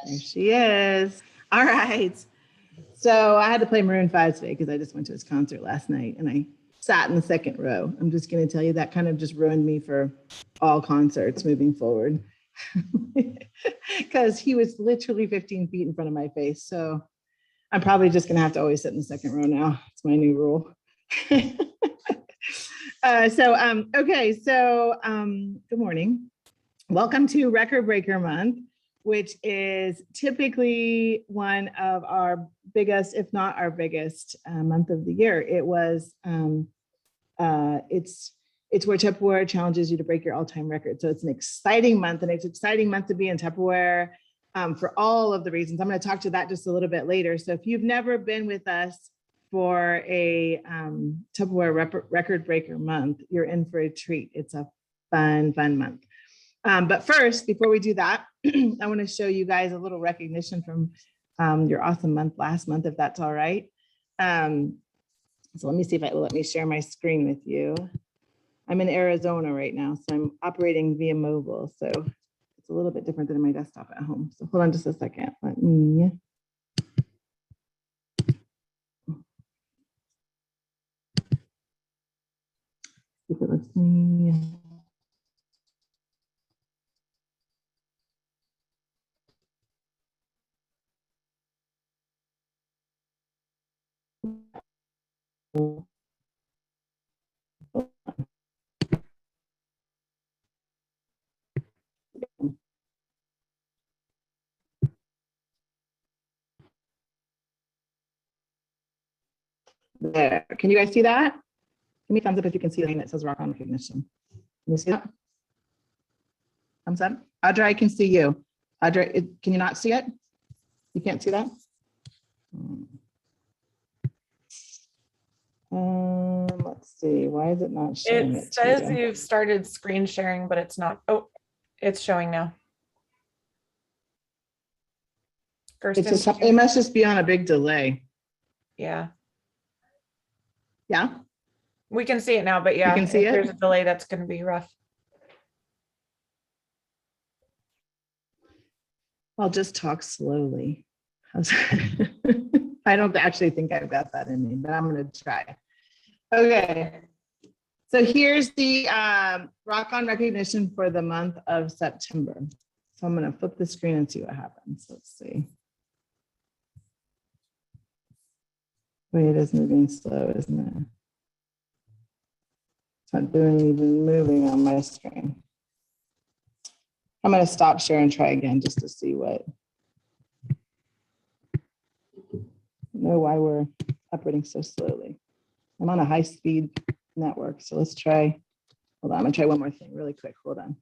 There she is. All right. So I had to play Maroon 5 today because I just went to his concert last night and I sat in the second row. I'm just going to tell you that kind of just ruined me for all concerts moving forward because he was literally 15 feet in front of my face. So I'm probably just going to have to always sit in the second row now. It's my new rule. Okay. So good morning. Welcome to Record Breaker Month, which is typically one of our biggest, if not our biggest month of the year. It was, it's where Tupperware challenges you to break your all-time record. So it's an exciting month, and it's an exciting month to be in Tupperware for all of the reasons. I'm going to talk to that just a little bit later. So if you've never been with us for a Tupperware Record Breaker Month, you're in for a treat. It's a fun month. But first, before we do that, I want to show you guys a little recognition from your awesome month last month, if that's all right. So let me see if it will let me share my screen with you. I'm in Arizona right now, so I'm operating via mobile. So it's a little bit different than my desktop at home. So hold on just a second. Let me. If it lets me. There. Can you guys see that? Give me a thumbs up if you can see the thing that says rock on recognition. Can you see that? Thumbs up. Audrey, I can see you. Audrey, can you not see it? You can't see that? Let's see. Why is it not showing it? It says you've started screen sharing, but it's not. Oh, it's showing now. It must just be on a big delay. Yeah. Yeah. We can see it now, but yeah, you can see it? There's a delay. That's going to be rough. I'll just talk slowly. I don't actually think I've got that in me, but I'm going to try. Okay. So here's the rock on recognition for the month of September. So I'm going to flip the screen and see what happens. Let's see. Wait, it is moving slow, isn't it? It's not doing even moving on my screen. I'm going to stop share and try again just to see what. Know why we're operating so slowly. I'm on a high-speed network, so let's try. Hold on, I'm going to try one more thing really quick. Hold on.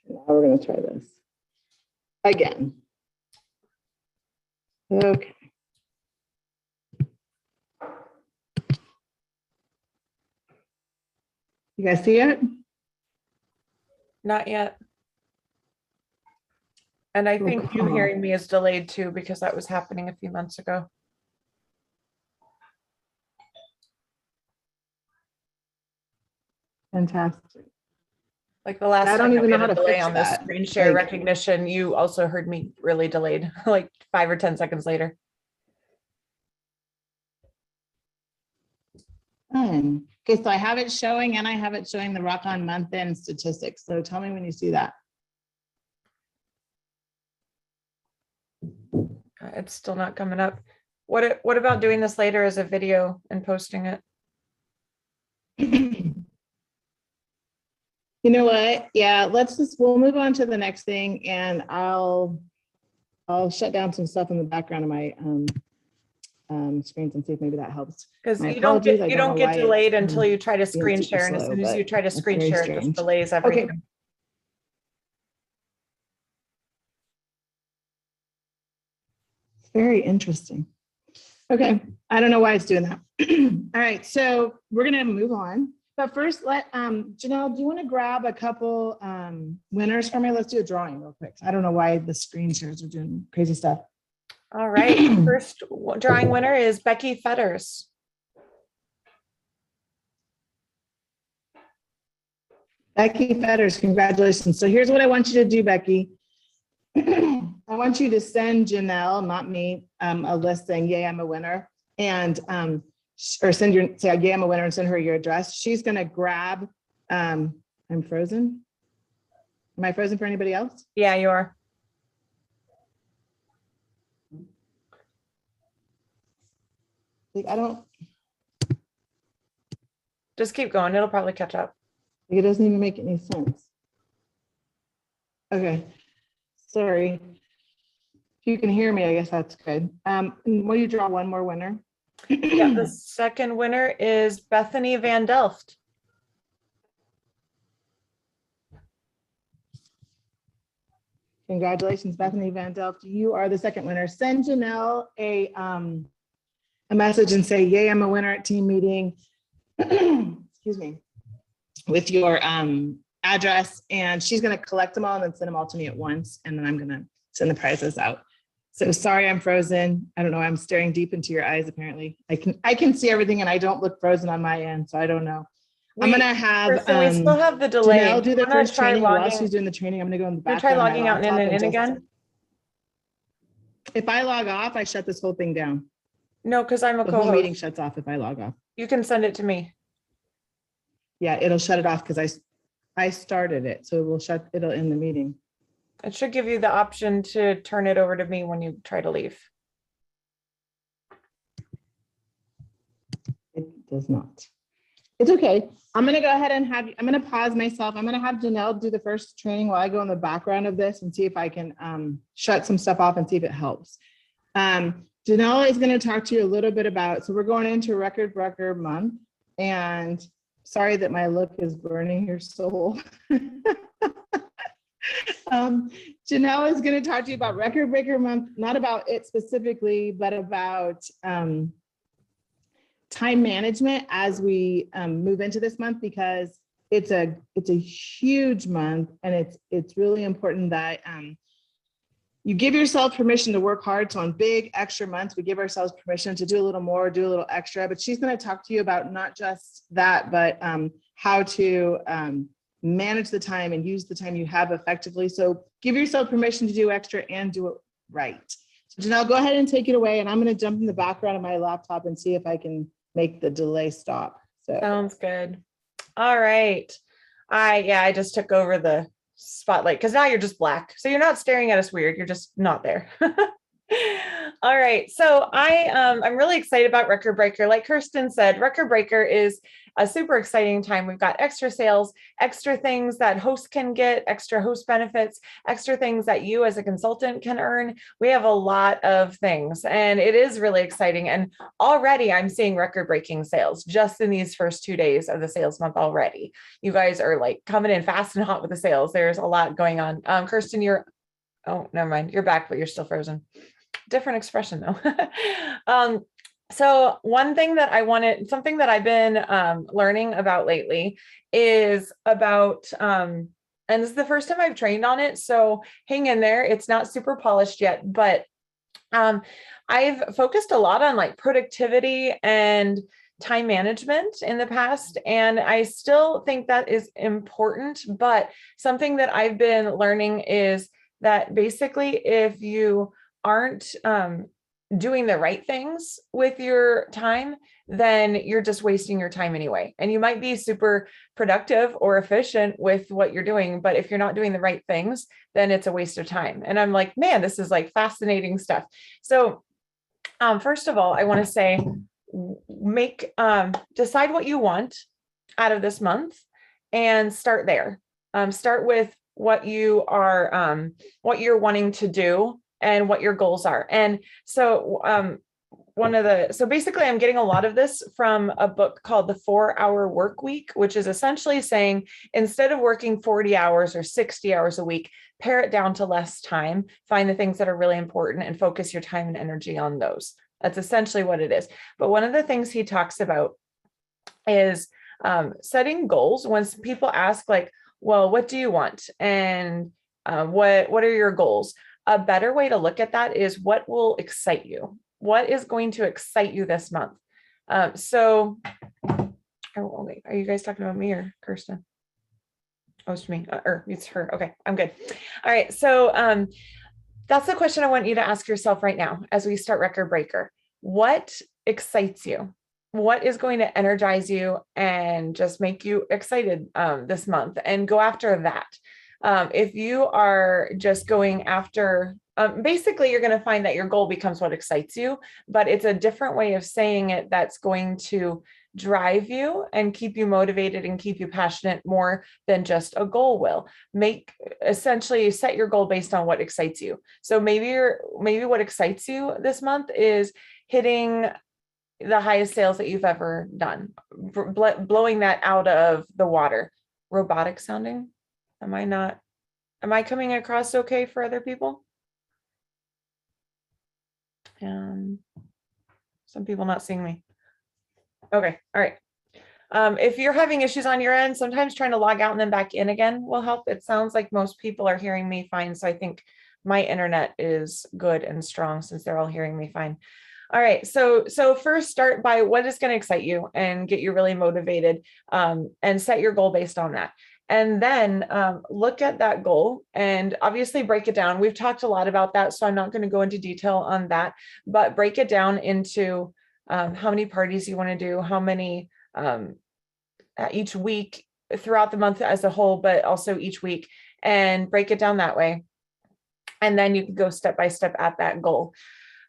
Now we're going to try this again. Okay. You guys see it? Not yet. And I think you hearing me is delayed too, because that was happening a few months ago. Fantastic. Like the last I don't even know how to delay fix on this that. screen share recognition, you also heard me really delayed, like 5 or 10 seconds later. Okay, so I have it showing, and I have it showing the rock on month end statistics. So tell me when you see that. It's still not coming up. What about doing this later as a video and posting it? You know what? Yeah, we'll move on to the next thing, and I'll shut down some stuff in the background of my screens and see if maybe that helps. Because you don't get delayed until you try to screen share, and as soon as you try to screen share, it just delays everything. Okay. Very interesting. Okay, I don't know why it's doing that. All right, so we're gonna move on. But first, Janelle, do you want to grab a couple winners for me? Let's do a drawing real quick. I don't know why the screen shares are doing crazy stuff. All right. First drawing winner is Becky Fetters. Becky Fetters, congratulations. So here's what I want you to do, Becky. I want you to send Janelle, not me, a list saying, yay, I'm a winner. And, or say, yay, I'm a winner, and send her your address. She's going to grab, I'm frozen. Am I frozen for anybody else? Yeah, you are. I don't. Just keep going. It'll probably catch up. It doesn't even make any sense. Okay. Sorry. If you can hear me, I guess that's good. Will you draw one more winner? Yeah, the second winner is Bethany Van Delft. Congratulations, Bethany Van Delft. You are the second winner. Send Janelle a message and say, yay, I'm a winner at team meeting. Excuse me. With your address, and she's going to collect them all and then send them all to me at once. And then I'm going to send the prizes out. So sorry, I'm frozen. I don't know. I'm staring deep into your eyes. Apparently I can see everything and I don't look frozen on my end. So I don't know. I'm going to have, we still have the delay. Janelle do the first training. While she's doing the training, I'm going to go in the background. Try logging out and in again. If I log off, I shut this whole thing down. No, because I'm a co-host. The whole meeting shuts off if I log off. You can send it to me. Yeah, it'll shut it off because I started it. So it'll end the meeting. It should give you the option to turn it over to me when you try to leave. It does not. It's okay. I'm going to go ahead and I'm going to pause myself. I'm going to have Janelle do the first training while I go in the background of this and see if I can shut some stuff off and see if it helps. Janelle is going to talk to you a little bit about, so we're going into Record Breaker Month, and sorry that my look is burning your soul. Janelle is going to talk to you about Record Breaker Month, not about it specifically, but about time management as we move into this month, because it's a huge month, and it's really important that you give yourself permission to work hard. So on big extra months, we give ourselves permission to do a little more, do a little extra. But she's going to talk to you about not just that, but how to manage the time and use the time you have effectively. So give yourself permission to do extra and do it right. So Janelle, go ahead and take it away. And I'm going to jump in the background of my laptop and see if I can make the delay stop. So sounds good. All right. I just took over the spotlight because now you're just black. So you're not staring at us weird. You're just not there. All right. So I'm really excited about Record Breaker. Like Kirsten said, Record Breaker is a super exciting time. We've got extra sales, extra things that hosts can get, extra host benefits, extra things that you as a consultant can earn. We have a lot of things, and it is really exciting. And already I'm seeing record-breaking sales just in these first 2 days of the sales month already. You guys are like coming in fast and hot with the sales. There's a lot going on. Kirsten, oh, never mind. You're back, but you're still frozen. Different expression though. So one thing that something that I've been learning about lately is about, and this is the first time I've trained on it, so hang in there. It's not super polished yet, but I've focused a lot on like productivity and time management in the past, and I still think that is important, but something that I've been learning is that basically if you aren't doing the right things with your time, then you're just wasting your time anyway. And you might be super productive or efficient with what you're doing, but if you're not doing the right things, then it's a waste of time. And I'm like, man, this is like fascinating stuff. So first of all, I want to say, decide what you want out of this month and start there. Start with what you are, what you're wanting to do and what your goals are. And so so basically I'm getting a lot of this from a book called The 4-Hour Work Week, which is essentially saying, instead of working 40 hours or 60 hours a week, pare it down to less time, find the things that are really important and focus your time and energy on those. That's essentially what it is. But one of the things he talks about is setting goals. When people ask like, well, what do you want? And what are your goals? a better way to look at that is what will excite you? What is going to excite you this month? Oh, wait, are you guys talking about me or Kirsten? Oh, it's me, or it's her. Okay, I'm good. All right. So that's the question I want you to ask yourself right now as we start Record Breaker. What excites you? What is going to energize you and just make you excited this month? And go after that. If you are just going after, basically, you're going to find that your goal becomes what excites you, but it's a different way of saying it that's going to drive you and keep you motivated and keep you passionate more than just a goal will. Essentially set your goal based on what excites you. So maybe what excites you this month is hitting the highest sales that you've ever done, blowing that out of the water. Robotic sounding. Am I coming across okay for other people? Some people not seeing me. Okay. All right. If you're having issues on your end, sometimes trying to log out and then back in again will help. It sounds like most people are hearing me fine. So I think my internet is good and strong since they're all hearing me fine. All right. So first start by what is going to excite you and get you really motivated, and set your goal based on that. And then look at that goal and obviously break it down. We've talked a lot about that, so I'm not going to go into detail on that, but break it down into how many parties you want to do, how many each week throughout the month as a whole, but also each week, and break it down that way. And then you can go step by step at that goal.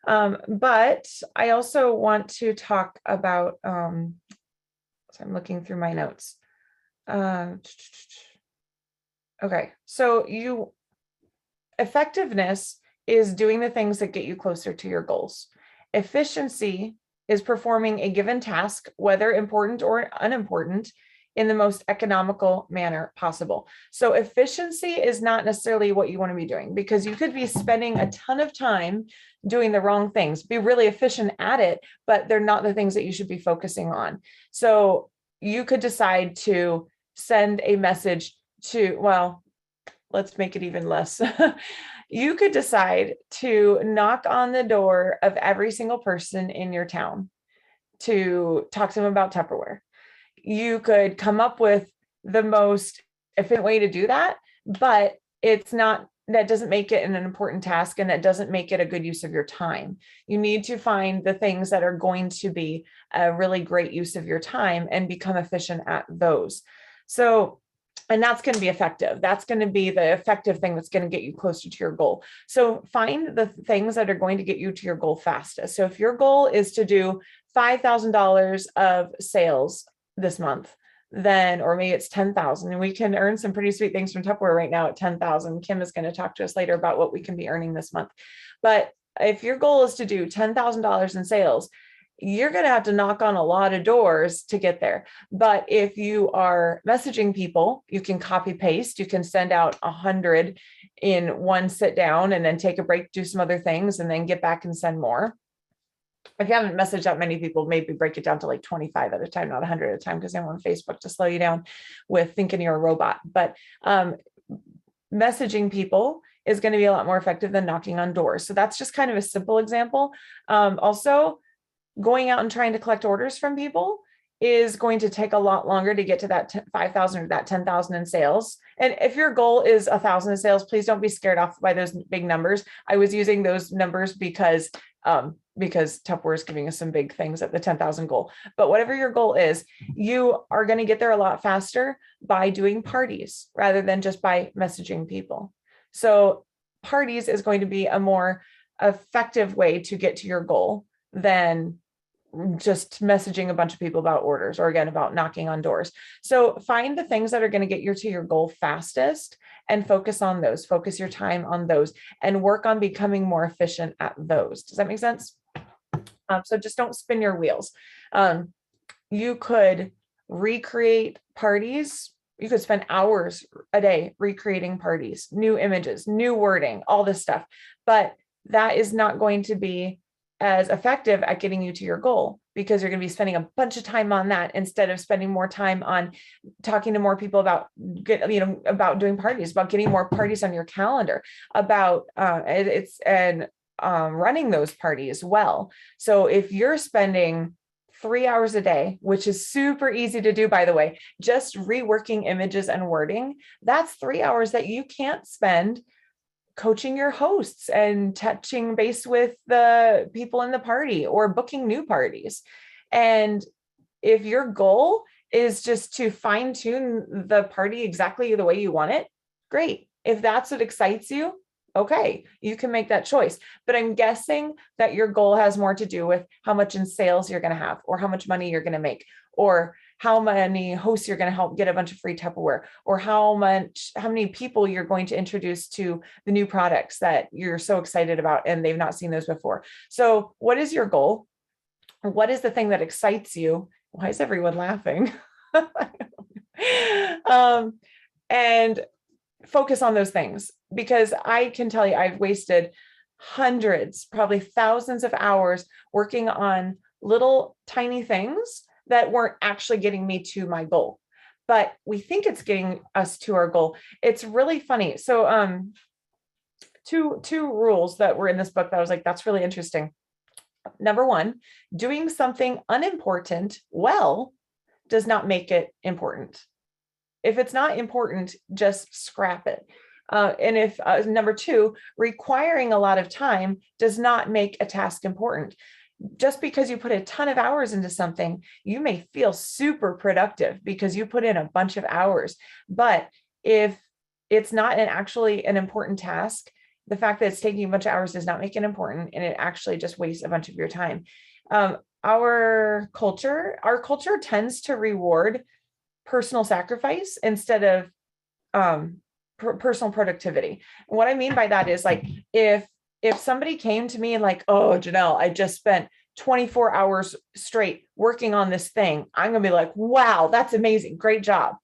But I also want to talk about, so I'm looking through my notes. Okay, so effectiveness is doing the things that get you closer to your goals. Efficiency is performing a given task, whether important or unimportant, in the most economical manner possible. So efficiency is not necessarily what you want to be doing, because you could be spending a ton of time doing the wrong things, be really efficient at it, but they're not the things that you should be focusing on. So you could decide to send a message to, well, let's make it even less. You could decide to knock on the door of every single person in your town to talk to them about Tupperware. You could come up with the most efficient way to do that, but that doesn't make it an important task, and that doesn't make it a good use of your time. You need to find the things that are going to be a really great use of your time and become efficient at those. And that's going to be effective. That's going to be the effective thing that's going to get you closer to your goal. So find the things that are going to get you to your goal fastest. So if your goal is to do $5,000 of sales this month, then, or maybe it's 10,000, and we can earn some pretty sweet things from Tupperware right now at 10,000. Kim is going to talk to us later about what we can be earning this month. But if your goal is to do $10,000 in sales, you're going to have to knock on a lot of doors to get there. But if you are messaging people, you can copy paste, you can send out 100 in one sit down and then take a break, do some other things, and then get back and send more. If you haven't messaged that many people, maybe break it down to like 25 at a time, not 100 at a time, because they want Facebook to slow you down with thinking you're a robot. But messaging people is going to be a lot more effective than knocking on doors. So that's just kind of a simple example. Also, going out and trying to collect orders from people is going to take a lot longer to get to that 5,000 or that 10,000 in sales. And if your goal is 1,000 in sales, please don't be scared off by those big numbers. I was using those numbers because Tupperware is giving us some big things at the 10,000 goal. But whatever your goal is, you are going to get there a lot faster by doing parties rather than just by messaging people. So parties is going to be a more effective way to get to your goal than just messaging a bunch of people about orders, or again, about knocking on doors. So find the things that are going to get you to your goal fastest and focus on those, focus your time on those, and work on becoming more efficient at those. Does that make sense? So just don't spin your wheels. You could recreate parties. You could spend hours a day recreating parties, new images, new wording, all this stuff, but that is not going to be as effective at getting you to your goal, because you're going to be spending a bunch of time on that instead of spending more time on talking to more people about about doing parties, about getting more parties on your calendar, about running those parties well. So if you're spending 3 hours a day, which is super easy to do, by the way, just reworking images and wording, that's 3 hours that you can't spend coaching your hosts and touching base with the people in the party or booking new parties. And if your goal is just to fine tune the party exactly the way you want it, great. If that's what excites you, okay, you can make that choice. But I'm guessing that your goal has more to do with how much in sales you're going to have, or how much money you're going to make, or how many hosts you're going to help get a bunch of free Tupperware, or how many people you're going to introduce to the new products that you're so excited about and they've not seen those before. So what is your goal? What is the thing that excites you? Why is everyone laughing? And focus on those things, because I can tell you, I've wasted hundreds, probably thousands of hours working on little tiny things that weren't actually getting me to my goal, but we think it's getting us to our goal. It's really funny. So, two rules that were in this book that I was like, that's really interesting. Number one, doing something unimportant well does not make it important. If it's not important, just scrap it. And if number two, requiring a lot of time does not make a task important. Just because you put a ton of hours into something, you may feel super productive because you put in a bunch of hours. But if it's not actually an important task, the fact that it's taking a bunch of hours does not make it important, and it actually just wastes a bunch of your time. Our culture tends to reward personal sacrifice instead of personal productivity. And what I mean by that is, like, if somebody came to me and like, oh, Janelle, I just spent 24 hours straight working on this thing, I'm going to be like, wow, that's amazing. Great job.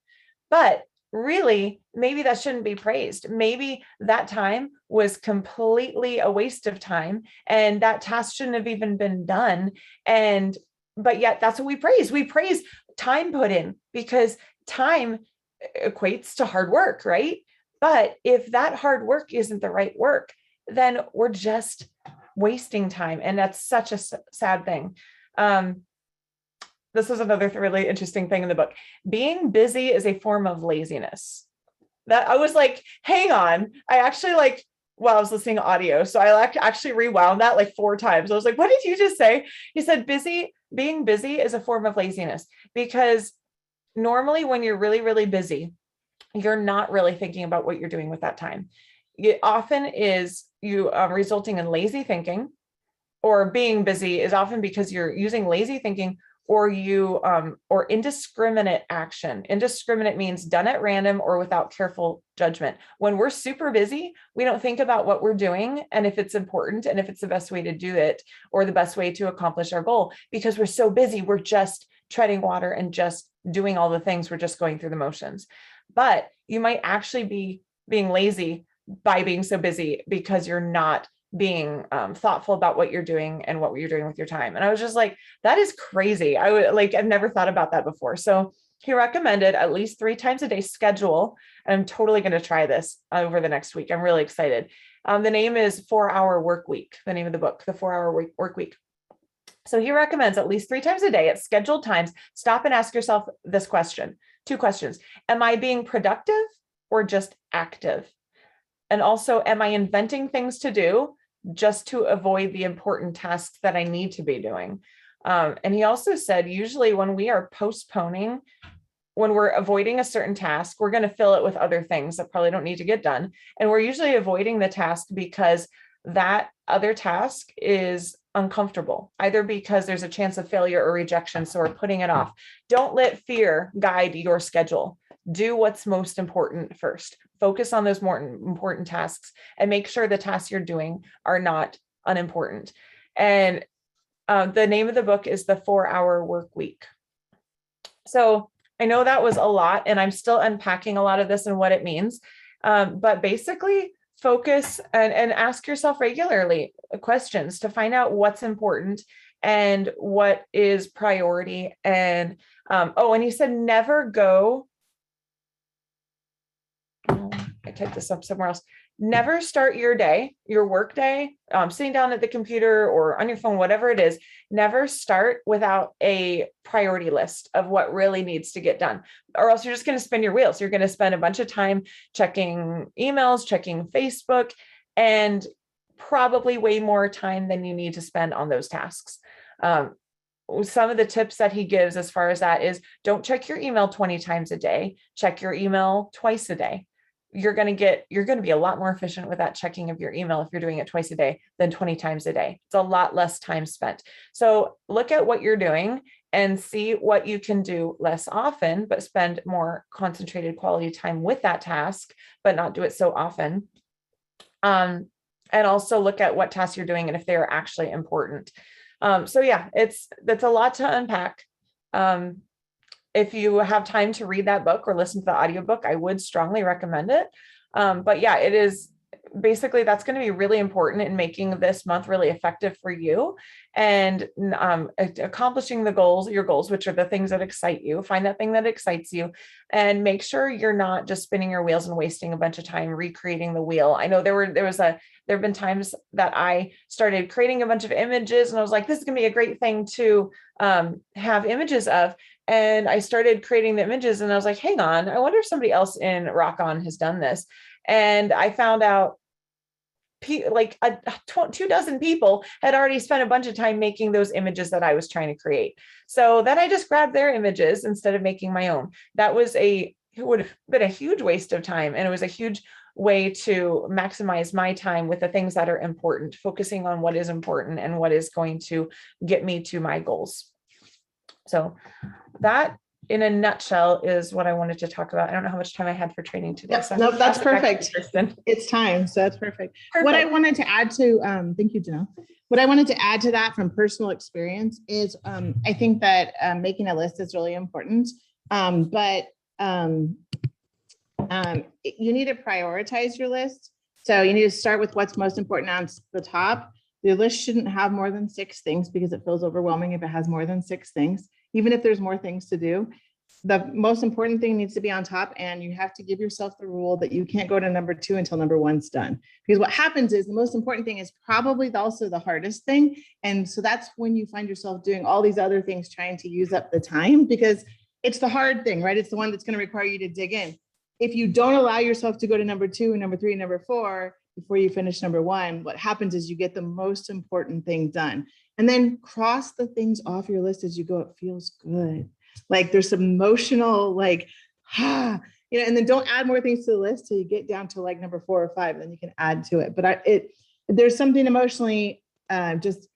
But really, maybe that shouldn't be praised. Maybe that time was completely a waste of time, and that task shouldn't have even been done. But yet that's what we praise. We praise time put in, because time equates to hard work, right? But if that hard work isn't the right work, then we're just wasting time. And that's such a sad thing. This was another really interesting thing in the book. Being busy is a form of laziness. That I was like, hang on. I actually I was listening to audio. So I actually rewound that like 4 times. I was like, what did you just say? He said, being busy is a form of laziness, because normally when you're really, really busy, you're not really thinking about what you're doing with that time. It often is you resulting in lazy thinking, or being busy is often because you're using lazy thinking, or or indiscriminate action. Indiscriminate means done at random or without careful judgment. When we're super busy, we don't think about what we're doing and if it's important and if it's the best way to do it or the best way to accomplish our goal, because we're so busy. We're just treading water and just doing all the things. We're just going through the motions. But you might actually be being lazy by being so busy because you're not being thoughtful about what you're doing and what you're doing with your time. And I was just like, that is crazy. I've never thought about that before. So he recommended at least 3 times a day schedule. And I'm totally going to try this over the next week. I'm really excited. The name is 4-Hour Work Week, the name of the book, the 4-Hour Work Week. So he recommends at least 3 times a day at scheduled times, stop and ask yourself this question, 2 questions. Am I being productive or just active? And also, am I inventing things to do just to avoid the important tasks that I need to be doing? And he also said, usually when we are postponing, when we're avoiding a certain task, we're going to fill it with other things that probably don't need to get done. And we're usually avoiding the task because that other task is uncomfortable, either because there's a chance of failure or rejection. So we're putting it off. Don't let fear guide your schedule. Do what's most important first. Focus on those more important tasks and make sure the tasks you're doing are not unimportant. And the name of the book is The 4-Hour Work Week. So I know that was a lot, and I'm still unpacking a lot of this and what it means. But basically, focus and ask yourself regularly questions to find out what's important and what is priority. And and you said never go. Oh, I typed this up somewhere else. Never start your day, your work day, sitting down at the computer or on your phone, whatever it is. Never start without a priority list of what really needs to get done, or else you're just going to spin your wheels. You're going to spend a bunch of time checking emails, checking Facebook, and probably way more time than you need to spend on those tasks. Some of the tips that he gives as far as that is, don't check your email 20 times a day. Check your email twice a day. You're going to be a lot more efficient with that checking of your email if you're doing it twice a day than 20 times a day. It's a lot less time spent. So look at what you're doing and see what you can do less often, but spend more concentrated quality time with that task, but not do it so often. And also look at what tasks you're doing and if they're actually important. So yeah, that's a lot to unpack. If you have time to read that book or listen to the audiobook, I would strongly recommend it. But yeah, it is basically, that's going to be really important in making this month really effective for you and accomplishing your goals, which are the things that excite you. Find that thing that excites you and make sure you're not just spinning your wheels and wasting a bunch of time recreating the wheel. I know there have been times that I started creating a bunch of images and I was like, this is going to be a great thing to have images of. And I started creating the images and I was like, hang on, I wonder if somebody else in Rock On has done this. And I found out like 24 people had already spent a bunch of time making those images that I was trying to create. So then I just grabbed their images instead of making my own. It would have been a huge waste of time. And it was a huge way to maximize my time with the things that are important, focusing on what is important and what is going to get me to my goals. So that in a nutshell is what I wanted to talk about. I don't know how much time I had for training today. Yep, So nope, that's perfect. Kristen. It's time, so that's perfect. What I wanted to add to, thank you, Janelle. What I wanted to add to that from personal experience is I think that making a list is really important, but you need to prioritize your list. So you need to start with what's most important on the top. The list shouldn't have more than 6 things because it feels overwhelming if it has more than 6 things. Even if there's more things to do, the most important thing needs to be on top, and you have to give yourself the rule that you can't go to number 2 until number 1's done. Because what happens is the most important thing is probably also the hardest thing. And so that's when you find yourself doing all these other things, trying to use up the time, because it's the hard thing, right? It's the one that's going to require you to dig in. If you don't allow yourself to go to number 2, number 3, number 4, before you finish number 1, what happens is you get the most important thing done. And then cross the things off your list as you go. It feels good. Like there's some emotional, like, and then don't add more things to the list till you get down to like number 4 or 5, and then you can add to it. But there's something emotionally just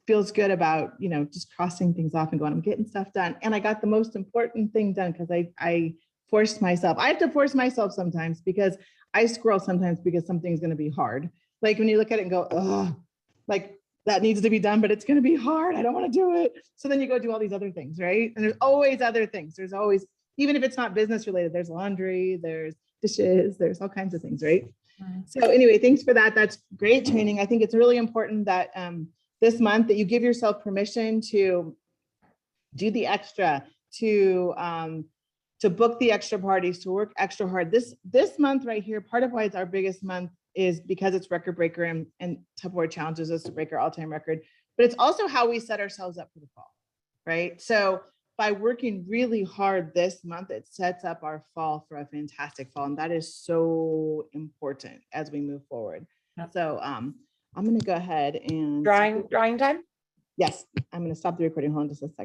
feels good about, just crossing things off and going, I'm getting stuff done. And I got the most important thing done because I forced myself. I have to force myself sometimes because I scroll sometimes because something's going to be hard. Like when you look at it and go, oh, like that needs to be done, but it's going to be hard. I don't want to do it. So then you go do all these other things, right? And there's always other things. There's always, even if it's not business related, there's laundry, there's dishes, there's all kinds of things, right? So anyway, thanks for that. That's great training. I think it's really important that this month that you give yourself permission to do the extra, to book the extra parties, to work extra hard. This month right here, part of why it's our biggest month is because it's record breaker and Tupperware challenges us to break our all-time record, but it's also how we set ourselves up for the fall, right? So by working really hard this month, it sets up our fall for a fantastic fall. And that is so important as we move forward. Yep. So I'm going to go ahead and drawing time. Yes, I'm going to stop the recording. Hold on just a second.